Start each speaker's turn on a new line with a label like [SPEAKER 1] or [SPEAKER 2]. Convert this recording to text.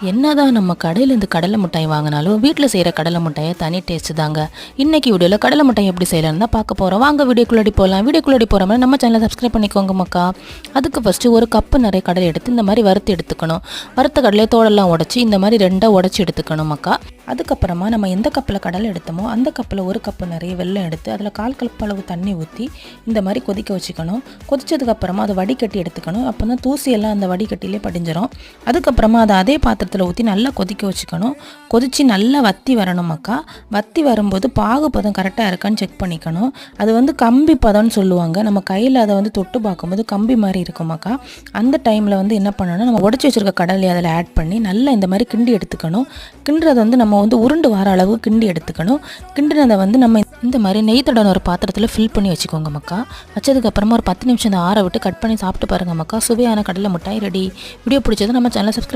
[SPEAKER 1] என்னதான் நம்ம கடையிலேருந்து கடலை மிட்டாய் வாங்கினாலும் வீட்டில் செய்கிற கடலை மிட்டாயை தனி டேஸ்ட்டு தாங்க. இன்றைக்கி வீடியோவில் கடலை மிட்டாய் எப்படி செய்யலான்னு தான் பார்க்க போகிறோம். வாங்க வீடியோக்குள்ளடி போகலாம். வீடியோக்குள்ளடி போகிற மாதிரி நம்ம சேனலை சப்ஸ்கிரைப் பண்ணிக்கோங்க மக்கா. அதுக்கு ஃபஸ்ட்டு ஒரு கப்பு நிறைய கடலை எடுத்து இந்த மாதிரி வறுத்து எடுத்துக்கணும். வறுத்த கடலையை தோலெல்லாம் உடச்சி இந்த மாதிரி ரெண்டாக உடச்சி எடுத்துக்கணும் மக்கா. அதுக்கப்புறமா நம்ம எந்த கப்பில் கடலை எடுத்தோமோ அந்த கப்பில் ஒரு கப்பு நிறைய வெல்லம் எடுத்து அதில் 1/4 கப் அளவு தண்ணி ஊற்றி இந்த மாதிரி கொதிக்க வச்சுக்கணும். கொதிச்சதுக்கப்புறமா அதை வடிகட்டி எடுத்துக்கணும். அப்போ தான் தூசியெல்லாம் அந்த வடிகட்டிலே படிஞ்சிடும். அதுக்கப்புறமா அதை அதே பாத்திரத்தில் ஊற்றி நல்லா கொதிக்க வச்சுக்கணும். கொதித்து நல்லா வற்றி வரணும் மக்கா. வற்றி வரும்போது பாகு பதம் கரெக்டாக இருக்கான்னு செக் பண்ணிக்கணும். அது கம்பி பதம்னு சொல்லுவாங்க. நம்ம கையில் அதை தொட்டு பார்க்கும்போது கம்பி மாதிரி இருக்கும் மக்கா. அந்த டைமில் என்ன பண்ணணும், நம்ம உடச்சி வச்சுருக்க கடலையை அதில் ஆட் பண்ணி நல்லா இந்த மாதிரி கிண்டி எடுத்துக்கணும். கிண்டுறதை நம்ம உருண்டு வர அளவு கிண்டி எடுத்துக்கணும். கிண்டினதை நம்ம இந்த மாதிரி நெய் தடவை ஒரு பாத்திரத்தில் ஃபில் பண்ணி வச்சுக்கோங்க மக்கா. வச்சதுக்கப்புறமா ஒரு 10 நிமிஷம் ஆற விட்டு கட் பண்ணி சாப்பிட்டு பாருங்கள் மக்கா. சுவையான கடலை மிட்டாய் ரெடி. வீடியோ பிடிச்சது நம்ம சேனலை சப்ஸ்கிரைப்